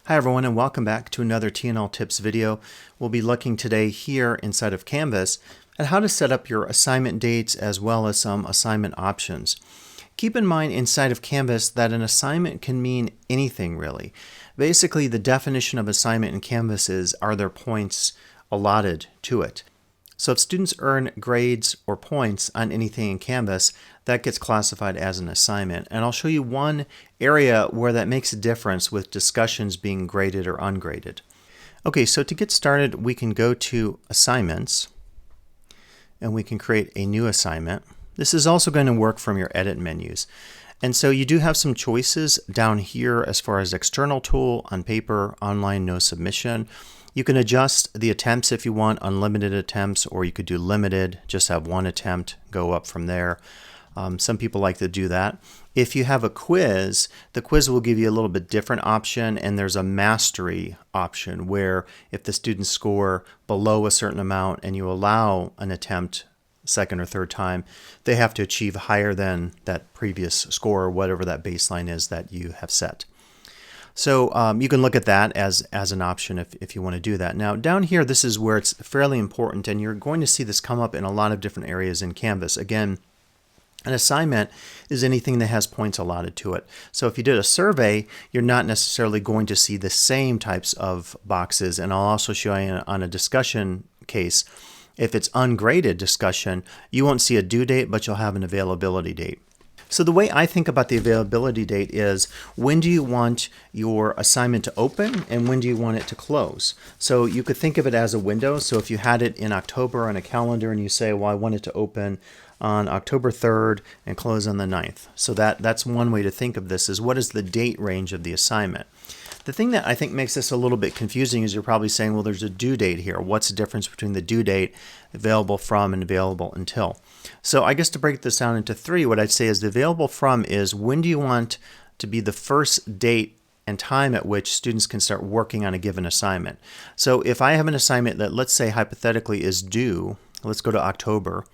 Hi everyone, and welcome back to another TNL Tips video. We'll be looking today here inside of Canvas at how to set up your assignment dates as well as some assignment options. Keep in mind inside of Canvas that an assignment can mean anything really. Basically, the definition of assignment in Canvas is, are there points allotted to it? So if students earn grades or points on anything in Canvas, that gets classified as an assignment. And I'll show you one area where that makes a difference with discussions being graded or ungraded. Okay, so to get started, we can go to Assignments, and we can create a new assignment. This is also going to work from your edit menus. And so you do have some choices down here as far as external tool, on paper, online, no submission. You can adjust the attempts if you want, unlimited attempts, or you could do limited, just have one attempt, go up from there. Some people like to do that. If you have a quiz, the quiz will give you a little bit different option, and there's a mastery option where if the students score below a certain amount and you allow an attempt second or third time, they have to achieve higher than that previous score or whatever that baseline is that you have set. So you can look at that as an option if you want to do that. Now down here, this is where it's fairly important, and you're going to see this come up in a lot of different areas in Canvas. Again, an assignment is anything that has points allotted to it. So if you did a survey, you're not necessarily going to see the same types of boxes. And I'll also show you on a discussion case, if it's ungraded discussion, you won't see a due date, but you'll have an availability date. So the way I think about the availability date is, when do you want your assignment to open and when do you want it to close? So you could think of it as a window. So if you had it in October on a calendar and you say, well, I want it to open on October 3rd and close on the 9th. So that's one way to think of this, is what is the date range of the assignment? The thing that I think makes this a little bit confusing is you're probably saying, well, there's a due date here. What's the difference between the due date, available from, and available until? So I guess to break this down into three, what I'd say is the available from is, when do you want to be the first date and time at which students can start working on a given assignment. So if I have an assignment that, let's say hypothetically, is due, let's go to October,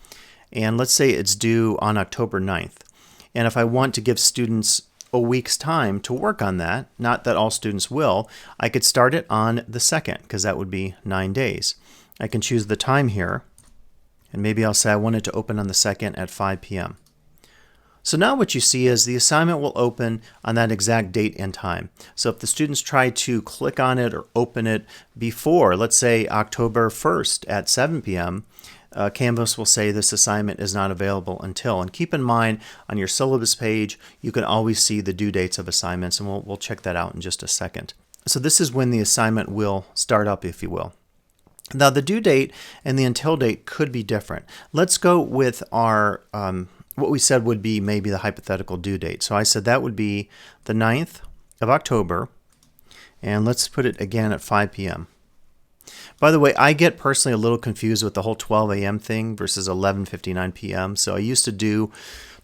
and let's say it's due on October 9th. And if I want to give students a week's time to work on that, not that all students will, I could start it on the 2nd, because that would be 9 days. I can choose the time here, and maybe I'll say I want it to open on the 2nd at 5 p.m. So now what you see is the assignment will open on that exact date and time. So if the students try to click on it or open it before, let's say October 1st at 7 p.m., Canvas will say this assignment is not available until. And keep in mind, on your syllabus page, you can always see the due dates of assignments, and we'll check that out in just a second. So this is when the assignment will start up, if you will. Now the due date and the until date could be different. Let's go with our what we said would be maybe the hypothetical due date. So I said that would be the 9th of October, and let's put it again at 5 p.m. By the way, I get personally a little confused with the whole 12 a.m. thing versus 11:59 p.m. So I used to do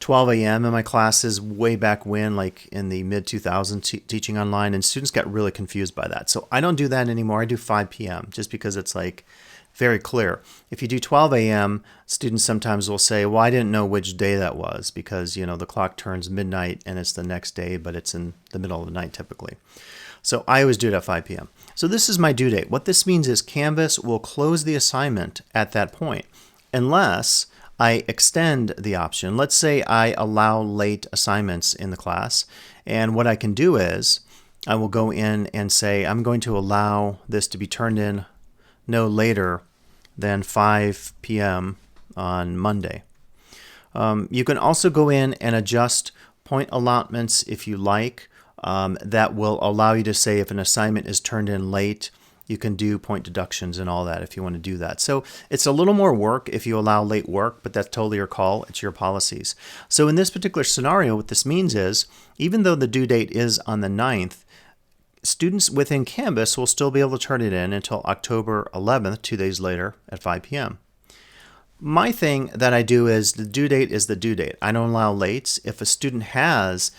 12 a.m. in my classes way back when, like in the mid-2000s teaching online, and students got really confused by that. So I don't do that anymore. I do 5 p.m. just because it's like very clear. If you do 12 a.m., students sometimes will say, well, I didn't know which day that was because, you know, the clock turns midnight and it's the next day, but it's in the middle of the night typically. So I always do it at 5 p.m. So this is my due date. What this means is Canvas will close the assignment at that point unless I extend the option. Let's say I allow late assignments in the class, and what I can do is I will go in and say I'm going to allow this to be turned in no later than 5 p.m. on Monday. You can also go in and adjust point allotments if you like. That will allow you to say if an assignment is turned in late, you can do point deductions and all that if you want to do that. So it's a little more work if you allow late work, but that's totally your call. It's your policies. So in this particular scenario, what this means is, even though the due date is on the 9th, students within Canvas will still be able to turn it in until October 11th, 2 days later at 5 p.m. My thing that I do is the due date is the due date. I don't allow lates. If a student has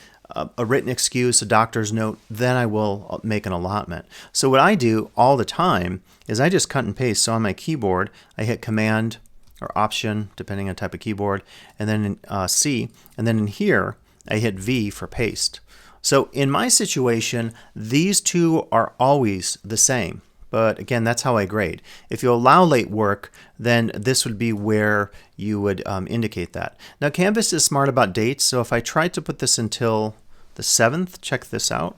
a written excuse, a doctor's note, then I will make an allotment. So what I do all the time is I just cut and paste. So on my keyboard, I hit Command or Option, depending on type of keyboard, and then C, and then in here, I hit V for paste. So in my situation, these two are always the same. But again, that's how I grade. If you allow late work, then this would be where you would indicate that. Now, Canvas is smart about dates, so if I tried to put this until the 7th, check this out.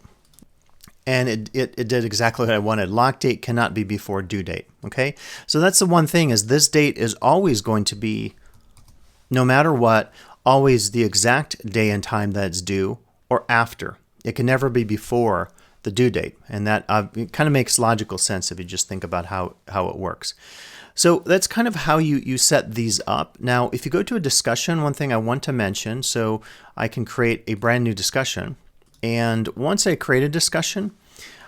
And it did exactly what I wanted. Lock date cannot be before due date. Okay, so that's the one thing, is this date is always going to be, no matter what, always the exact day and time that it's due or after. It can never be before the due date, and that it kind of makes logical sense if you just think about how it works. So that's kind of how you set these up. Now, if you go to a discussion, one thing I want to mention, so I can create a brand new discussion, and once I create a discussion,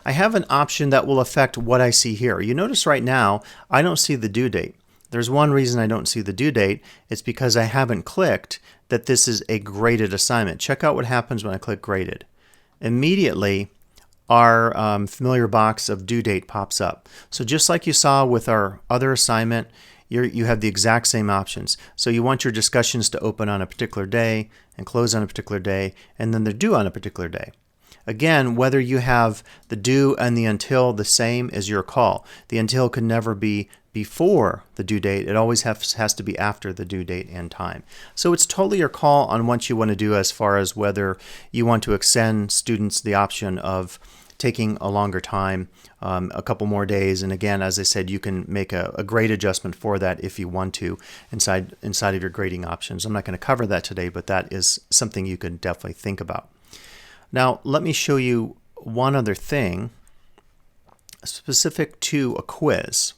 I have an option that will affect what I see here. You notice right now, I don't see the due date. There's one reason I don't see the due date. It's because I haven't clicked that this is a graded assignment. Check out what happens when I click graded. Immediately, our familiar box of due date pops up. So just like you saw with our other assignment, you have the exact same options. So you want your discussions to open on a particular day and close on a particular day, and then they're due on a particular day. Again, whether you have the due and the until the same is your call. The until can never be before the due date. It always has to be after the due date and time. So it's totally your call on what you want to do as far as whether you want to extend students the option of taking a longer time, a couple more days. And again, as I said, you can make a grade adjustment for that if you want to inside of your grading options. I'm not going to cover that today, but that is something you can definitely think about. Now, let me show you one other thing specific to a quiz.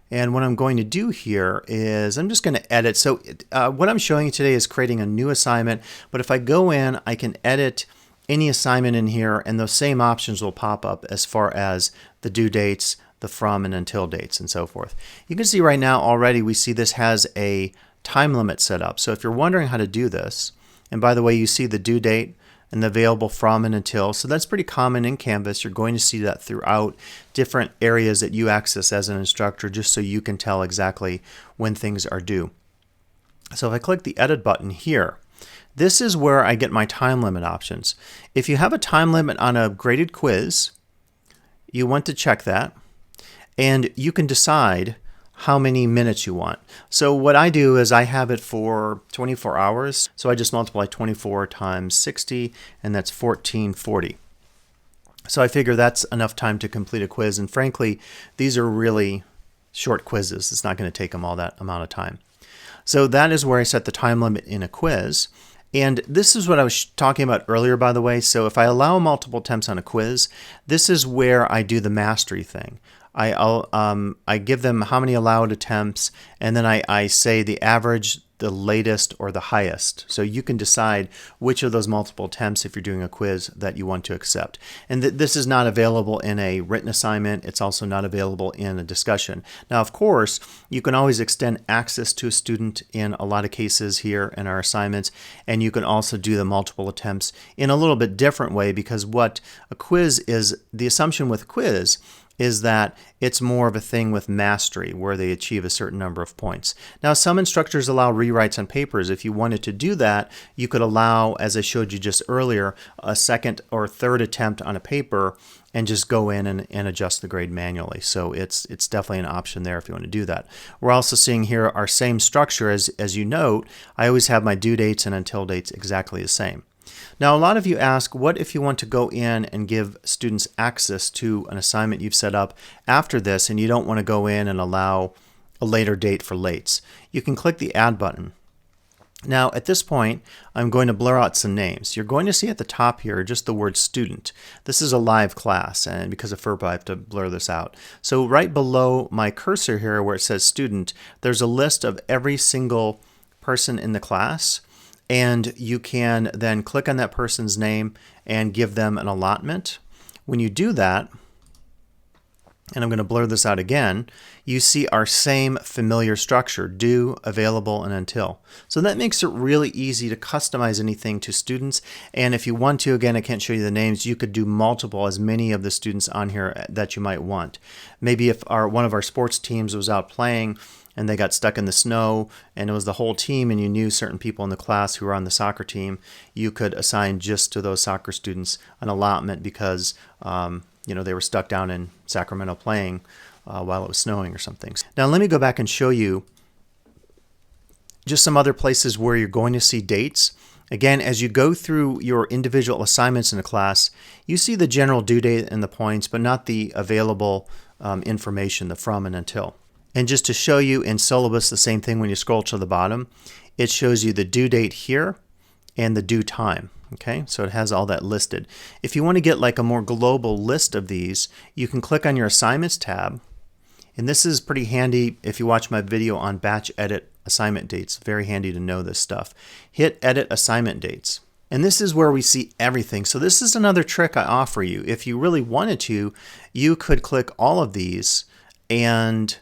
And what I'm going to do here is I'm just going to edit. So what I'm showing you today is creating a new assignment. But if I go in, I can edit any assignment in here, and those same options will pop up as far as the due dates, the from and until dates, and so forth. You can see right now already we see this has a time limit set up. So if you're wondering how to do this, and by the way, you see the due date and the available from and until. So that's pretty common in Canvas. You're going to see that throughout different areas that you access as an instructor, just so you can tell exactly when things are due. So if I click the edit button here, this is where I get my time limit options. If you have a time limit on a graded quiz, you want to check that, and you can decide how many minutes you want. So what I do is I have it for 24 hours. So I just multiply 24 times 60, and that's 1440. So I figure that's enough time to complete a quiz. And frankly, these are really short quizzes. It's not going to take them all that amount of time. So that is where I set the time limit in a quiz. And this is what I was talking about earlier, by the way. So if I allow multiple attempts on a quiz, this is where I do the mastery thing. I give them how many allowed attempts, and then I say the average, the latest, or the highest. So you can decide which of those multiple attempts, if you're doing a quiz, that you want to accept. And this is not available in a written assignment. It's also not available in a discussion. Now, of course, you can always extend access to a student in a lot of cases here in our assignments, and you can also do the multiple attempts in a little bit different way, because what a quiz is, the assumption with quiz is that it's more of a thing with mastery where they achieve a certain number of points. Now, some instructors allow rewrites on papers. If you wanted to do that, you could allow, as I showed you just earlier, a second or third attempt on a paper and just go in and adjust the grade manually. So it's definitely an option there if you want to do that. We're also seeing here our same structure. As you note, I always have my due dates and until dates exactly the same. Now, a lot of you ask, what if you want to go in and give students access to an assignment you've set up after this, and you don't want to go in and allow a later date for lates? You can click the Add button. Now, at this point, I'm going to blur out some names. You're going to see at the top here just the word student. This is a live class, and because of FERPA, I have to blur this out. So right below my cursor here where it says student, there's a list of every single person in the class. And you can then click on that person's name and give them an allotment. When you do that, and I'm going to blur this out again, you see our same familiar structure, due, available, and until. So that makes it really easy to customize anything to students. And if you want to, again, I can't show you the names, you could do multiple, as many of the students on here that you might want. Maybe if one of our sports teams was out playing, and they got stuck in the snow and it was the whole team and you knew certain people in the class who were on the soccer team, you could assign just to those soccer students an allotment because they were stuck down in Sacramento playing while it was snowing or something. Now let me go back and show you just some other places where you're going to see dates. Again, as you go through your individual assignments in a class, you see the general due date and the points, but not the available information, the from and until. And just to show you in syllabus, the same thing when you scroll to the bottom, it shows you the due date here and the due time. Okay, so it has all that listed. If you want to get like a more global list of these, you can click on your assignments tab. And this is pretty handy if you watch my video on batch edit assignment dates. Very handy to know this stuff. Hit edit assignment dates. And this is where we see everything. So this is another trick I offer you. If you really wanted to, you could click all of these and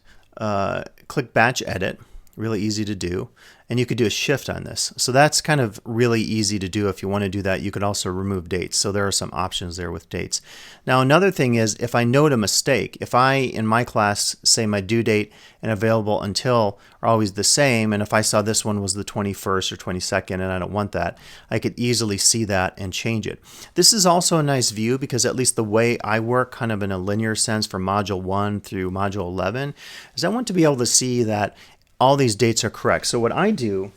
click batch edit. Really easy to do. And you could do a shift on this. So that's kind of really easy to do if you want to do that. You could also remove dates. So there are some options there with dates. Now another thing is if I note a mistake, if I in my class say my due date and available until are always the same, and if I saw this one was the 21st or 22nd and I don't want that, I could easily see that and change it. This is also a nice view because at least the way I work kind of in a linear sense from module 1 through module 11 is I want to be able to see that all these dates are correct. So what I do,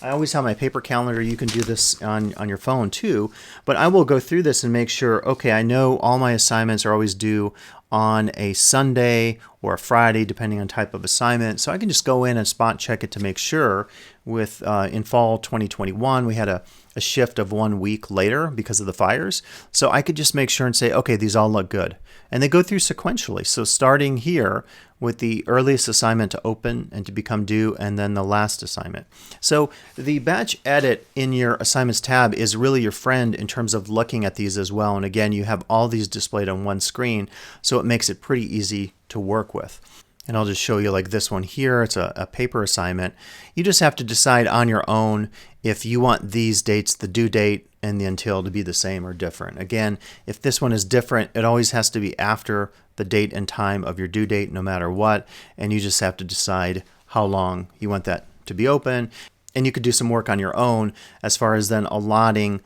I always have my paper calendar. You can do this on your phone too, but I will go through this and make sure, okay, I know all my assignments are always due on a Sunday or a Friday, depending on type of assignment. So I can just go in and spot check it to make sure. With in fall 2021, we had a shift of 1 week later because of the fires. So I could just make sure and say, okay, these all look good. And they go through sequentially. So starting here with the earliest assignment to open and to become due, and then the last assignment. So the batch edit in your assignments tab is really your friend in terms of looking at these as well. And again, you have all these displayed on one screen, so it makes it pretty easy to work with. And I'll just show you like this one here. It's a paper assignment. You just have to decide on your own if you want these dates, the due date and the until, to be the same or different. Again, if this one is different, it always has to be after the date and time of your due date no matter what. And you just have to decide how long you want that to be open. And you could do some work on your own as far as then allotting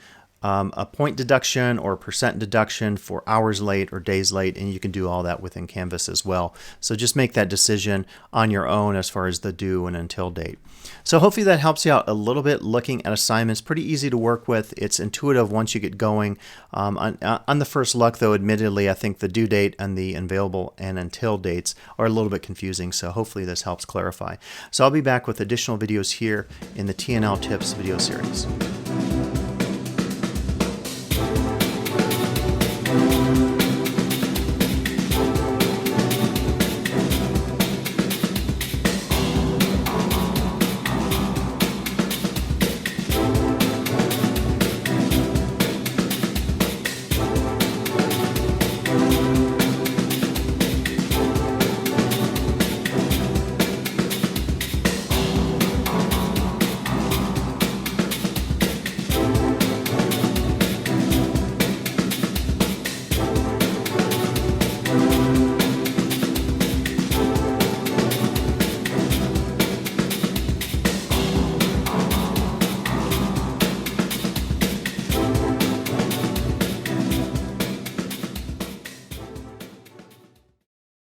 a point deduction or percent deduction for hours late or days late, and you can do all that within Canvas as well. So just make that decision on your own as far as the due and until date. So hopefully that helps you out a little bit looking at assignments. Pretty easy to work with. It's intuitive once you get going. On the first look though, admittedly, I think the due date and the available and until dates are a little bit confusing. So hopefully this helps clarify. So I'll be back with additional videos here in the TNL Tips video series.